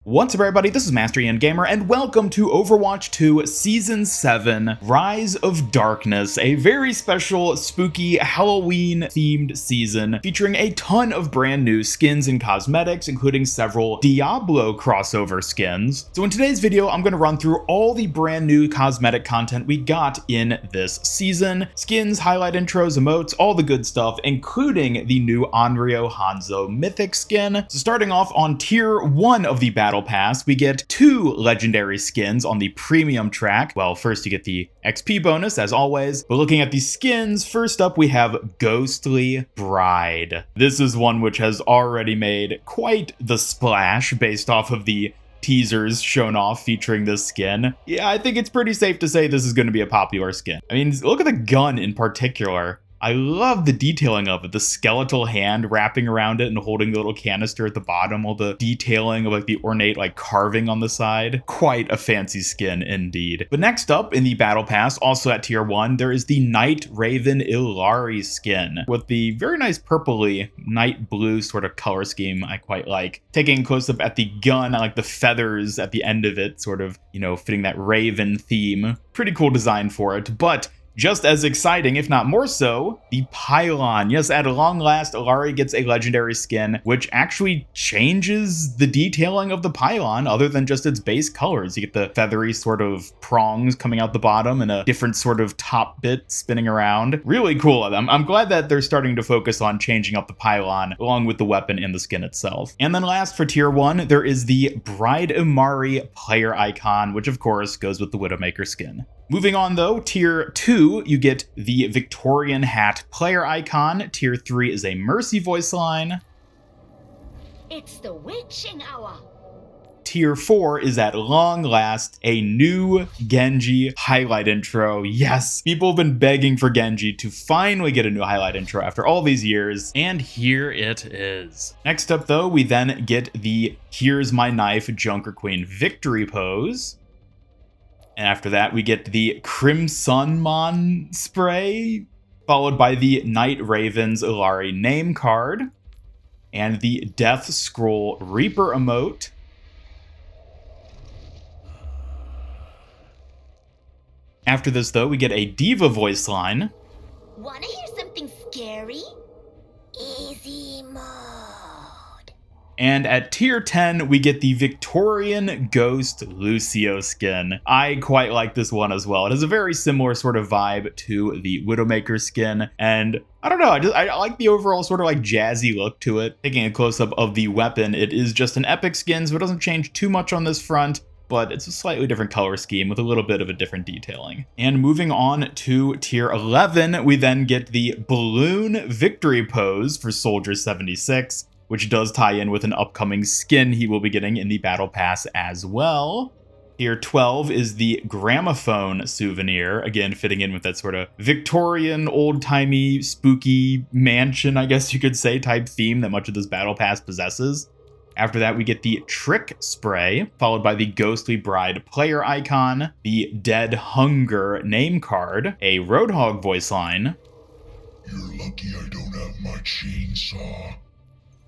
What's up everybody, this is Master Ian Gamer, and welcome to Overwatch 2 Season 7, Rise of Darkness, a very special, spooky, Halloween-themed season featuring a ton of brand new skins and cosmetics, including several Diablo crossover skins. So in today's video, I'm going to run through all the brand new cosmetic content we got in this season. Skins, highlight intros, emotes, all the good stuff, including the new Onryo Hanzo Mythic Skin. So starting off on Tier 1 of the Battle Pass, we get 2 legendary skins on the premium track. Well, first you get the XP bonus as always, but looking at the skins, first up we have Ghostly Bride. This is one which has already made quite the splash based off of the teasers shown off featuring this skin. Yeah, I think it's pretty safe to say this is going to be a popular skin. I mean, look at the gun in particular. I love the detailing of it, the skeletal hand wrapping around it and holding the little canister at the bottom, all the detailing of like the ornate like carving on the side. Quite a fancy skin indeed. But next up in the Battle Pass, also at Tier 1, there is the Night Raven Illari skin with the very nice purpley night blue sort of color scheme I quite like. Taking a close up at the gun, I like the feathers at the end of it, sort of, you know, fitting that raven theme. Pretty cool design for it, but just as exciting, if not more so, the pylon. Yes, at long last, Illari gets a legendary skin, which actually changes the detailing of the pylon other than just its base colors. You get the feathery sort of prongs coming out the bottom and a different sort of top bit spinning around. Really cool. I'm glad that they're starting to focus on changing up the pylon along with the weapon and the skin itself. And then last for Tier 1, there is the Bride Imari player icon, which of course goes with the Widowmaker skin. Moving on though, Tier 2, you get the Victorian hat player icon. Tier 3 is a Mercy voice line. It's the witching hour. Tier 4 is at long last a new Genji highlight intro. Yes, people have been begging for Genji to finally get a new highlight intro after all these years, and here it is. Next up though, we then get the Here's My Knife Junker Queen victory pose. And after that, we get the Crimson Mon spray, followed by the Night Ravens Illari name card, and the Death Scroll Reaper emote. After this, though, we get a Diva voice line. Wanna hear something scary? Easy mode. And at Tier 10, we get the Victorian Ghost Lucio skin. I quite like this one as well. It has a very similar sort of vibe to the Widowmaker skin, and I don't know, I like the overall sort of like jazzy look to it. Taking a close-up of the weapon, it is just an epic skin, so it doesn't change too much on this front, but it's a slightly different color scheme with a little bit of a different detailing. And moving on to Tier 11, we then get the Balloon Victory Pose for Soldier 76, which does tie in with an upcoming skin he will be getting in the Battle Pass as well. Tier 12 is the Gramophone souvenir, again fitting in with that sort of Victorian, old-timey, spooky mansion, I guess you could say, type theme that much of this Battle Pass possesses. After that, we get the Trick Spray, followed by the Ghostly Bride player icon, the Dead Hunger name card, a Roadhog voice line. You're lucky I don't have my chainsaw.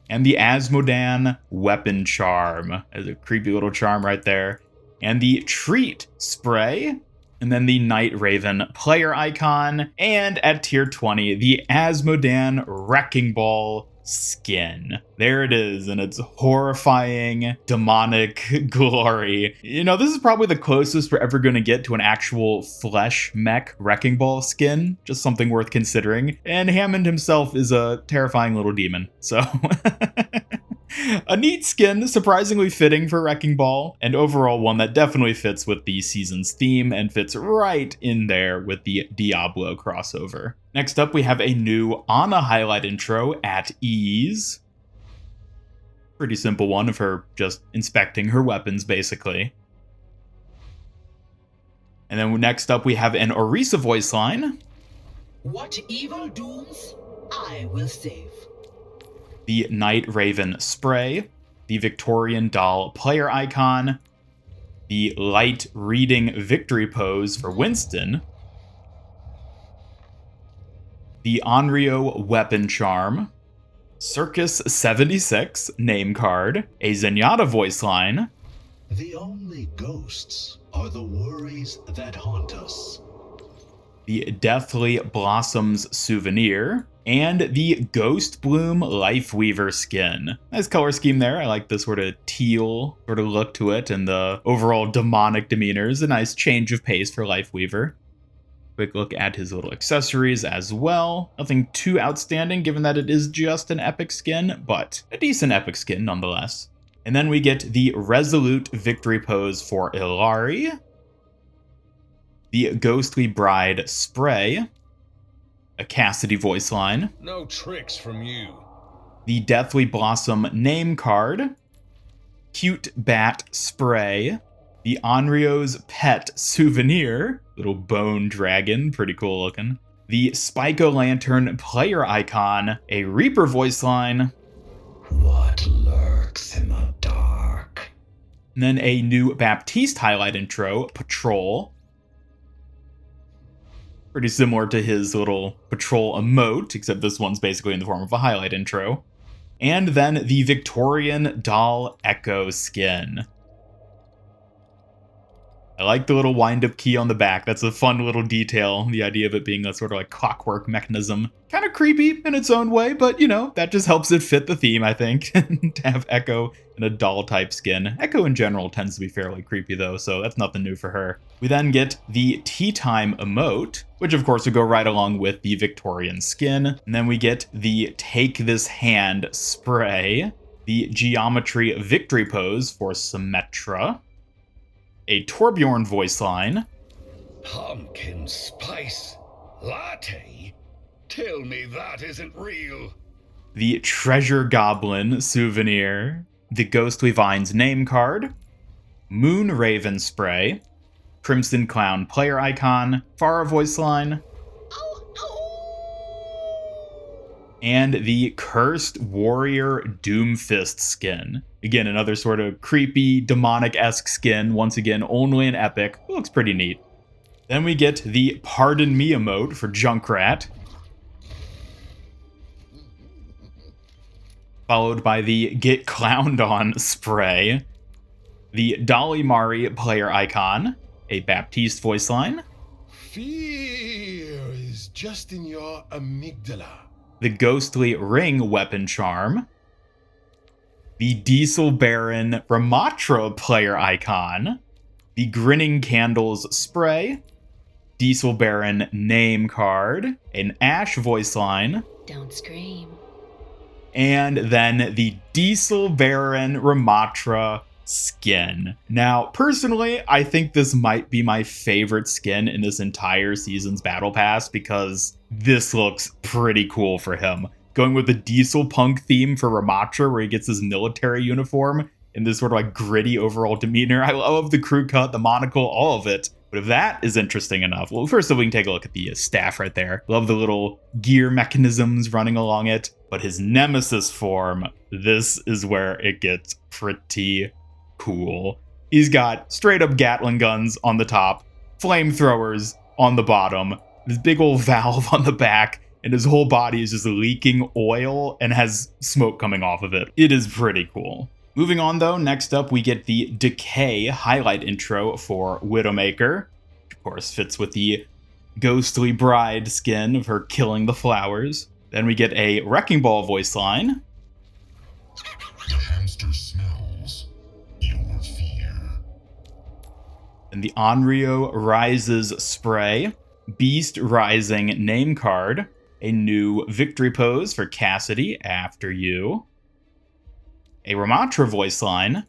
And the Asmodan weapon charm. There's a creepy little charm right there. And the Treat spray. And then the Night Raven player icon. And at Tier 20, the Asmodan Wrecking Ball skin. There it is, and it's horrifying, demonic glory. You know, this is probably the closest we're ever going to get to an actual flesh mech Wrecking Ball skin. Just something worth considering. And Hammond himself is a terrifying little demon, so a neat skin, surprisingly fitting for Wrecking Ball, and overall one that definitely fits with the season's theme and fits right in there with the Diablo crossover. Next up, we have a new Ana highlight intro at ease. Pretty simple one of her just inspecting her weapons, basically. And then next up, we have an Orisa voice line. What evil dooms I will save. The Night Raven spray, the Victorian doll player icon, the light reading victory pose for Winston, the Onryo weapon charm, Circus 76 name card, a Zenyatta voice line, The only ghosts are the worries that haunt us. The Deathly Blossoms souvenir, and the Ghost Bloom Lifeweaver skin. Nice color scheme there. I like the sort of teal sort of look to it, and the overall demonic demeanor is a nice change of pace for Lifeweaver. Quick look at his little accessories as well. Nothing too outstanding given that it is just an epic skin, but a decent epic skin nonetheless. And then we get the Resolute Victory Pose for Illari, the Ghostly Bride spray, a Cassidy voice line, No tricks from you. the Deathly Blossom name card, Cute Bat spray, the Onryo's Pet souvenir, little bone dragon, pretty cool looking, the Spyco Lantern player icon, a Reaper voice line, What lurks in the dark? and then a new Baptiste highlight intro, Patrol. Pretty similar to his little Patrol emote, except this one's basically in the form of a highlight intro. And then the Victorian Doll Echo skin. I like the little wind-up key on the back. That's a fun little detail. The idea of it being a sort of like clockwork mechanism. Kind of creepy in its own way, but you know, that just helps it fit the theme, I think. To have Echo in a doll-type skin. Echo in general tends to be fairly creepy though, so that's nothing new for her. We then get the Tea Time emote, which of course would go right along with the Victorian skin. And then we get the Take This Hand spray, the Geometry Victory Pose for Symmetra, a Torbjorn voice line, Pumpkin spice latte? Tell me that isn't real. the Treasure Goblin souvenir, the Ghostly Vines name card, Moon Raven spray, Crimson Clown player icon, Farah voice line, and the Cursed Warrior Doomfist skin. Again, another sort of creepy, demonic-esque skin. Once again, only an epic. It looks pretty neat. Then we get the Pardon Me emote for Junkrat, followed by the Get Clowned On spray, the Dolly Mari player icon, a Baptiste voice line, Fear is just in your amygdala. the Ghostly Ring weapon charm, the Diesel Baron Ramatra player icon, the Grinning Candles spray, Diesel Baron name card, an Ash voice line, Don't scream. and then the Diesel Baron Ramatra skin. Now, personally, I think this might be my favorite skin in this entire season's Battle Pass because this looks pretty cool for him. Going with the Diesel Punk theme for Ramatra, where he gets his military uniform and this sort of like gritty overall demeanor. I love the crew cut, the monocle, all of it. But if that is interesting enough, well, first of all, we can take a look at the staff right there. Love the little gear mechanisms running along it. But his Nemesis form, this is where it gets pretty cool. He's got straight up Gatling guns on the top, flamethrowers on the bottom, this big old valve on the back, and his whole body is just leaking oil and has smoke coming off of it. It is pretty cool. Moving on though, next up we get the Decay highlight intro for Widowmaker. Of course, fits with the Ghostly Bride skin of her killing the flowers. Then we get a Wrecking Ball voice line. The hamster smells your fear. And the Onryo Rises spray, Beast Rising name card, a new victory pose for Cassidy, After You, a Ramatra voice line,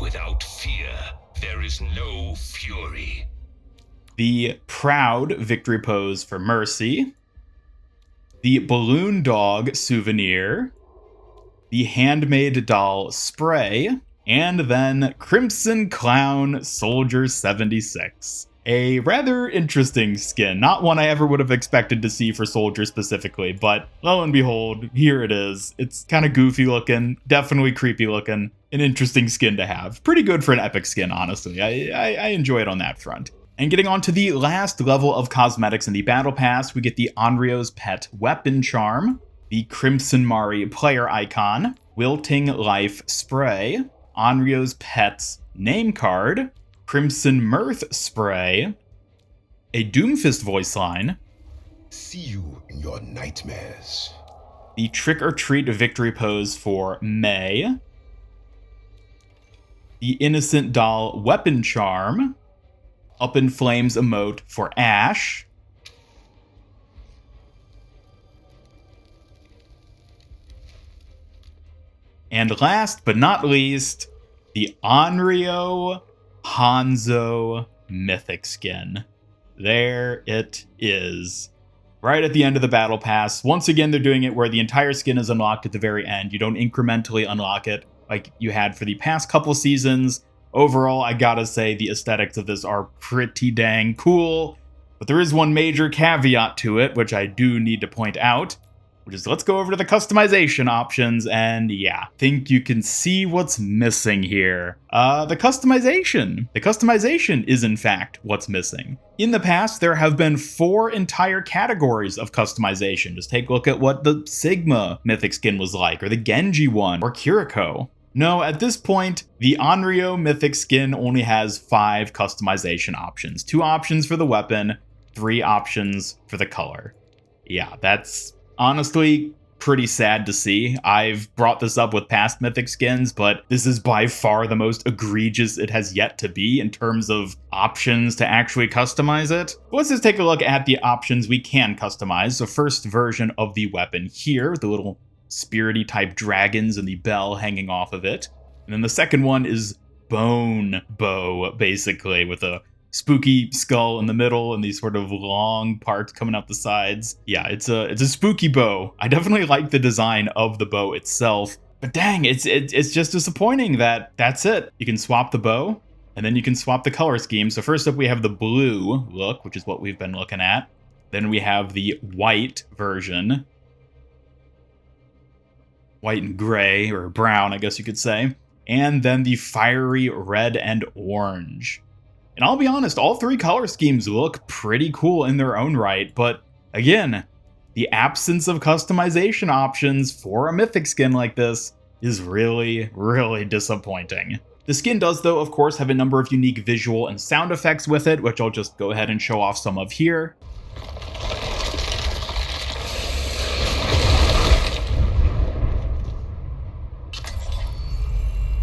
Without fear, there is no fury. the Proud victory pose for Mercy, the Balloon Dog souvenir, the Handmade Doll spray, and then Crimson Clown Soldier 76. A rather interesting skin, not one I ever would have expected to see for Soldier specifically, but lo and behold, here it is. It's kind of goofy looking, definitely creepy looking, an interesting skin to have. Pretty good for an epic skin, honestly. I enjoy it on that front. And getting on to the last level of cosmetics in the Battle Pass, we get the Onryo's Pet Weapon Charm, the Crimson Mari player icon, Wilting Life spray, Onryo's Pet's name card, Crimson Mirth spray, a Doomfist voice line, See you in your nightmares. the Trick or Treat victory pose for May, the Innocent Doll weapon charm, Up in Flames emote for Ash, and last but not least, the Onryo Hanzo Mythic Skin. There it is. Right at the end of the battle pass. Once again, they're doing it where the entire skin is unlocked at the very end. You don't incrementally unlock it like you had for the past couple seasons. Overall, I gotta say the aesthetics of this are pretty dang cool. But there is one major caveat to it, which I do need to point out, which is let's go over to the customization options, and yeah, think you can see what's missing here. The customization. The customization is in fact what's missing. In the past, there have been 4 entire categories of customization. Just take a look at what the Sigma Mythic Skin was like, or the Genji one, or Kiriko. No, at this point, the Onryo Mythic Skin only has 5 customization options. 2 options for the weapon, 3 options for the color. Yeah, that's honestly pretty sad to see. I've brought this up with past Mythic Skins, but this is by far the most egregious it has yet to be in terms of options to actually customize it. Let's just take a look at the options we can customize. The first version of the weapon here, the little spirity type dragons and the bell hanging off of it. And then the second one is Bone Bow, basically, with a spooky skull in the middle and these sort of long parts coming out the sides. Yeah, it's a spooky bow. I definitely like the design of the bow itself, but dang, it's just disappointing that that's it. You can swap the bow, and then you can swap the color scheme. So first up, we have the blue look, which is what we've been looking at. Then we have the white version. White and gray, or brown, I guess you could say. And then the fiery red and orange. And I'll be honest, all 3 color schemes look pretty cool in their own right, but again, the absence of customization options for a Mythic Skin like this is really, really disappointing. The skin does, though, of course, have a number of unique visual and sound effects with it, which I'll just go ahead and show off some of here.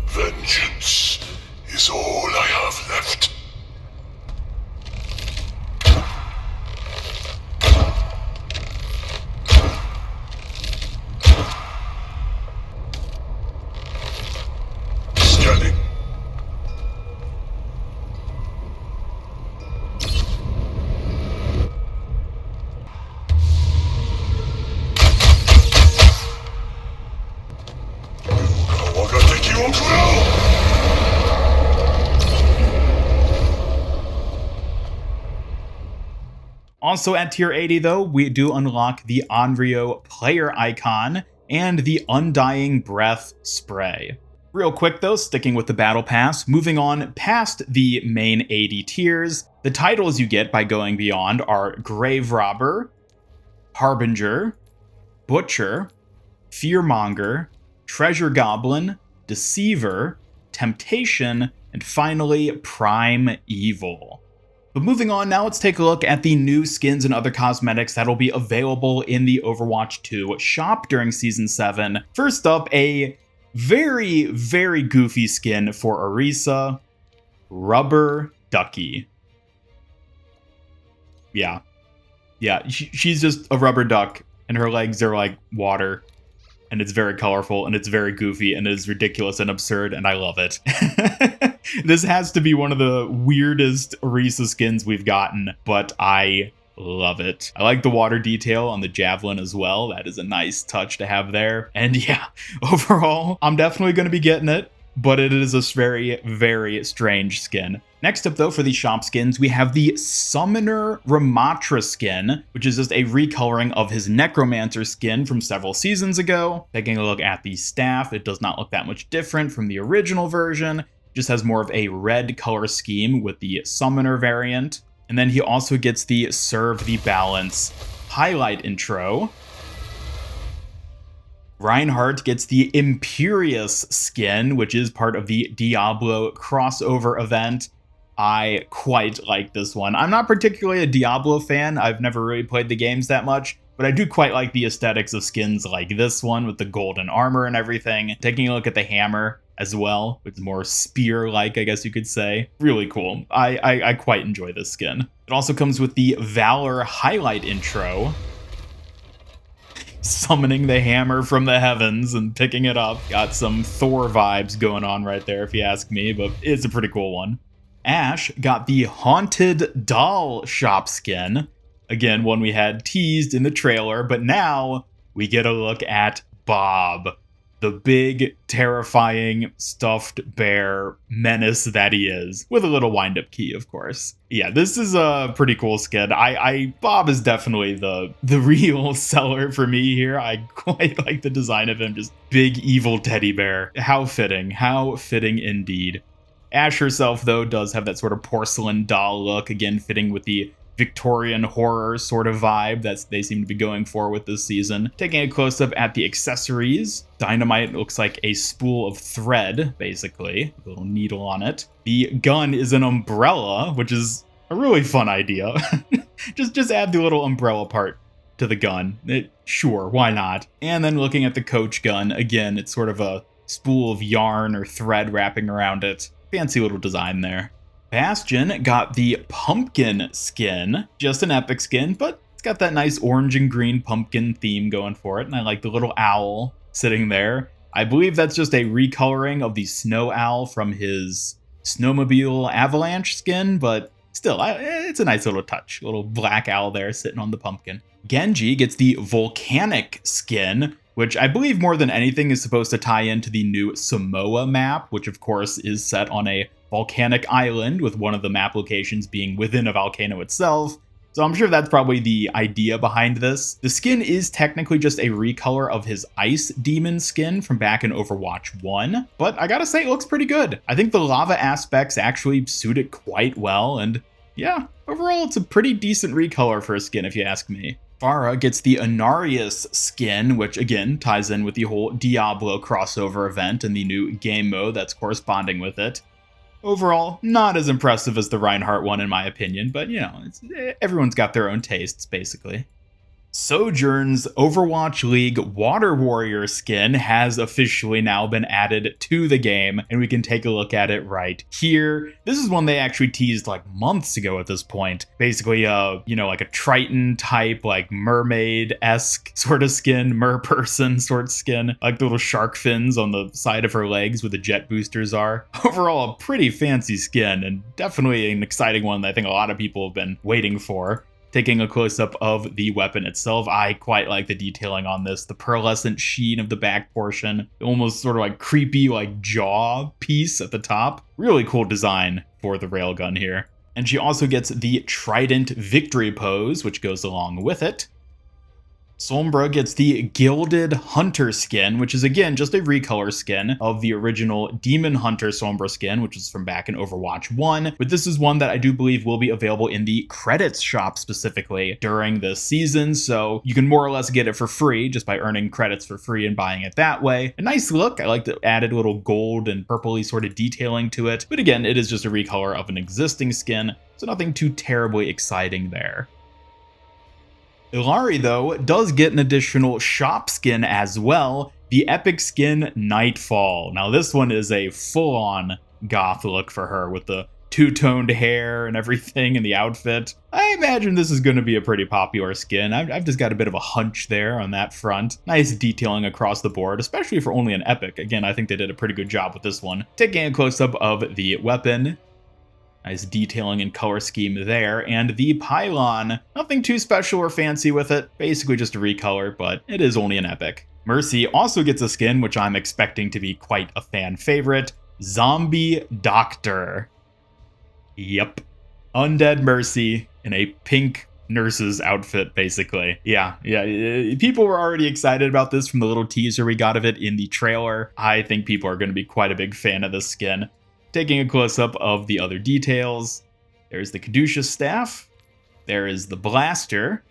Vengeance is all I have left. Scanning. Also at tier 80 though, we do unlock the Onryo player icon and the Undying Breath spray. Real quick though, sticking with the battle pass, moving on past the main 80 tiers, the titles you get by going beyond are Grave Robber, Harbinger, Butcher, Fearmonger, Treasure Goblin, Deceiver, Temptation, and finally Prime Evil. But moving on, now let's take a look at the new skins and other cosmetics that'll be available in the Overwatch 2 shop during Season 7. First up, a very, very goofy skin for Orisa, Rubber Ducky. Yeah, she's just a rubber duck, and her legs are like water, and it's very colorful, and it's very goofy, and it is ridiculous and absurd, and I love it. This has to be one of the weirdest Orisa skins we've gotten, but I love it. I like the water detail on the javelin as well. That is a nice touch to have there. And yeah, overall, I'm definitely going to be getting it, but it is a very, very strange skin. Next up though, for the shop skins, we have the Summoner Ramatra skin, which is just a recoloring of his Necromancer skin from several seasons ago. Taking a look at the staff, it does not look that much different from the original version. Just has more of a red color scheme with the Summoner variant. And then he also gets the Serve the Balance highlight intro. Reinhardt gets the Imperious skin, which is part of the Diablo crossover event. I quite like this one. I'm not particularly a Diablo fan. I've never really played the games that much, but I do quite like the aesthetics of skins like this one with the golden armor and everything. Taking a look at the hammer as well, it's more spear-like, I guess you could say. Really cool. I quite enjoy this skin. It also comes with the Valor highlight intro, summoning the hammer from the heavens and picking it up. Got some Thor vibes going on right there, if you ask me, but it's a pretty cool one. Ash got the Haunted Doll shop skin. Again, one we had teased in the trailer, but now we get a look at Bob, the big, terrifying, stuffed bear menace that he is, with a little wind-up key, of course. Yeah, this is a pretty cool skin. Bob is definitely the real seller for me here. I quite like the design of him, just big, evil teddy bear. How fitting indeed. Ash herself, though, does have that sort of porcelain doll look, again, fitting with the Victorian horror sort of vibe that they seem to be going for with this season. Taking a close-up at the accessories, Dynamite looks like a spool of thread, basically, with a little needle on it. The gun is an umbrella, which is a really fun idea. just add the little umbrella part to the gun. Sure, why not? And then looking at the coach gun, again, it's sort of a spool of yarn or thread wrapping around it. Fancy little design there. Bastion got the pumpkin skin, just an epic skin, but it's got that nice orange and green pumpkin theme going for it, and I like the little owl sitting there. I believe that's just a recoloring of the snow owl from his snowmobile avalanche skin, but still, it's a nice little touch. A little black owl there sitting on the pumpkin. Genji gets the volcanic skin, which I believe more than anything is supposed to tie into the new Samoa map, which of course is set on a volcanic island, with one of the map locations being within a volcano itself. So I'm sure that's probably the idea behind this. The skin is technically just a recolor of his Ice Demon skin from back in Overwatch 1, but I gotta say it looks pretty good. I think the lava aspects actually suit it quite well, and yeah, overall it's a pretty decent recolor for a skin if you ask me. Pharah gets the Inarius skin, which again ties in with the whole Diablo crossover event and the new game mode that's corresponding with it. Overall, not as impressive as the Reinhardt one in my opinion, but you know, everyone's got their own tastes, basically. Sojourn's Overwatch League Water Warrior skin has officially now been added to the game, and we can take a look at it right here. This is one they actually teased like months ago at this point. Basically, you know, like a Triton type, like mermaid-esque sort of skin, merperson sort of skin, like the little shark fins on the side of her legs where the jet boosters are. Overall, a pretty fancy skin, and definitely an exciting one that I think a lot of people have been waiting for. Taking a close-up of the weapon itself, I quite like the detailing on this. The pearlescent sheen of the back portion, almost sort of like creepy like jaw piece at the top. Really cool design for the railgun here. And she also gets the Trident Victory Pose, which goes along with it. Sombra gets the Gilded Hunter skin, which is again just a recolor skin of the original Demon Hunter Sombra skin, which is from back in Overwatch 1. But this is one that I do believe will be available in the credits shop specifically during this season, so you can more or less get it for free just by earning credits for free and buying it that way. A nice look. I like the added little gold and purpley sort of detailing to it. But again, it is just a recolor of an existing skin, so nothing too terribly exciting there. Illari, though, does get an additional shop skin as well, the epic skin Nightfall. Now this one is a full-on goth look for her with the two-toned hair and everything and the outfit. I imagine this is going to be a pretty popular skin. I've just got a bit of a hunch there on that front. Nice detailing across the board, especially for only an epic. Again, I think they did a pretty good job with this one. Taking a close-up of the weapon. Nice detailing and color scheme there. And the pylon, nothing too special or fancy with it. Basically just a recolor, but it is only an epic. Mercy also gets a skin, which I'm expecting to be quite a fan favorite. Zombie Doctor. Yep. Undead Mercy in a pink nurse's outfit, basically. Yeah. People were already excited about this from the little teaser we got of it in the trailer. I think people are going to be quite a big fan of this skin. Taking a close-up of the other details, there's the Caduceus staff, there is the blaster,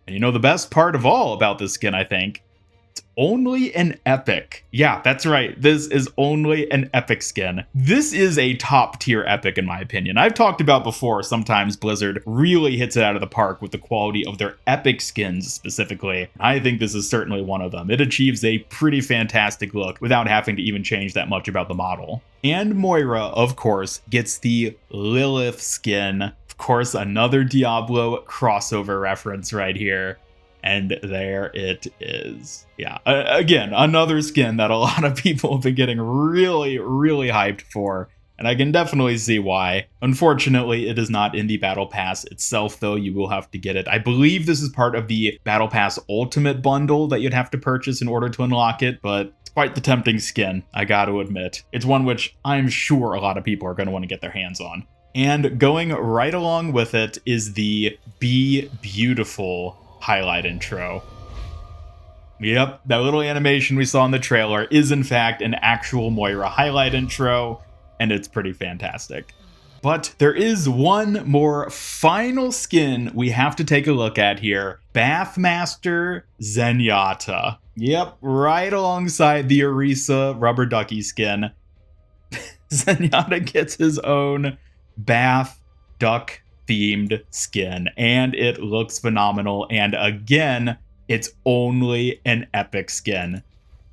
and you know the best part of all about this skin, I think, it's only an epic. Yeah, that's right. This is only an epic skin. This is a top tier epic in my opinion. I've talked about before, sometimes Blizzard really hits it out of the park with the quality of their epic skins specifically. I think this is certainly one of them. It achieves a pretty fantastic look without having to even change that much about the model. And Moira, of course, gets the Lilith skin. Of course, another Diablo crossover reference right here. And there it is. Yeah, again, another skin that a lot of people have been getting really, really hyped for. And I can definitely see why. Unfortunately, it is not in the Battle Pass itself, though. You will have to get it. I believe this is part of the Battle Pass Ultimate bundle that you'd have to purchase in order to unlock it, but it's quite the tempting skin, I gotta admit. It's one which I'm sure a lot of people are going to want to get their hands on. And going right along with it is the Be Beautiful highlight intro. Yep, that little animation we saw in the trailer is in fact an actual Moira highlight intro, and it's pretty fantastic. But there is one more final skin we have to take a look at here. Bathmaster Zenyatta. Yep, right alongside the Orisa rubber ducky skin. Zenyatta gets his own bath duck themed skin, and it looks phenomenal. And again, it's only an epic skin.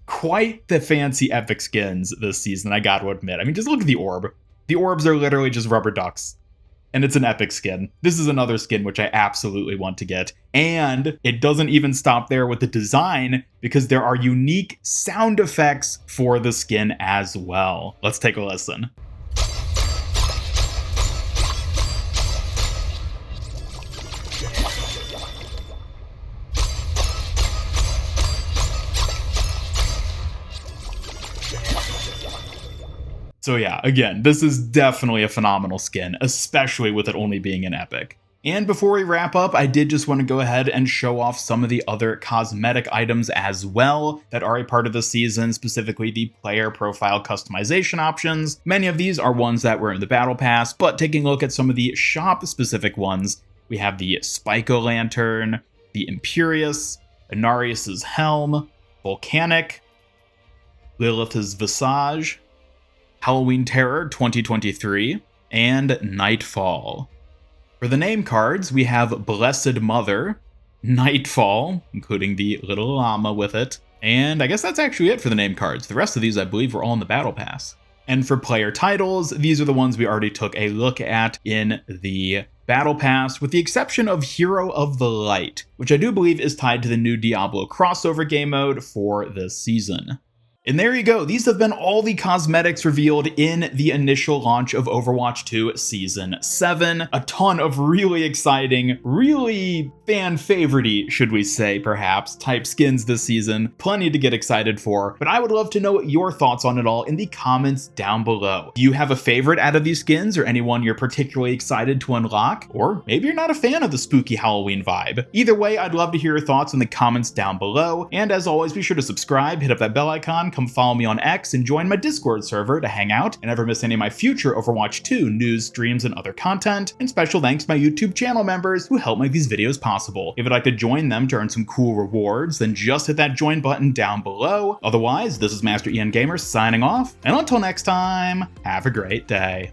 Quite the fancy epic skins this season, I gotta admit. I mean, just look at the orb. The orbs are literally just rubber ducks, and it's an epic skin. This is another skin which I absolutely want to get. And it doesn't even stop there with the design, because there are unique sound effects for the skin as well. Let's take a listen. So yeah, again, this is definitely a phenomenal skin, especially with it only being an epic. And before we wrap up, I did just want to go ahead and show off some of the other cosmetic items as well that are a part of the season, specifically the player profile customization options. Many of these are ones that were in the Battle Pass, but taking a look at some of the shop-specific ones, we have the Spyco Lantern, the Imperius, Inarius's Helm, Volcanic, Lilith's Visage, Halloween Terror 2023, and Nightfall. For the name cards, we have Blessed Mother, Nightfall, including the little llama with it, and I guess that's actually it for the name cards. The rest of these, I believe, were all in the Battle Pass. And for player titles, these are the ones we already took a look at in the Battle Pass, with the exception of Hero of the Light, which I do believe is tied to the new Diablo crossover game mode for this season. And there you go, these have been all the cosmetics revealed in the initial launch of Overwatch 2 Season 7. A ton of really exciting, really fan-favorite-y, should we say, perhaps, type skins this season. Plenty to get excited for, but I would love to know your thoughts on it all in the comments down below. Do you have a favorite out of these skins, or anyone you're particularly excited to unlock? Or maybe you're not a fan of the spooky Halloween vibe. Either way, I'd love to hear your thoughts in the comments down below, and as always, be sure to subscribe, hit up that bell icon, come follow me on X, and join my Discord server to hang out and never miss any of my future Overwatch 2 news, streams, and other content. And special thanks to my YouTube channel members who help make these videos possible. If you'd like to join them to earn some cool rewards, then just hit that join button down below. Otherwise, this is Master Ian Gamer signing off, and until next time, have a great day.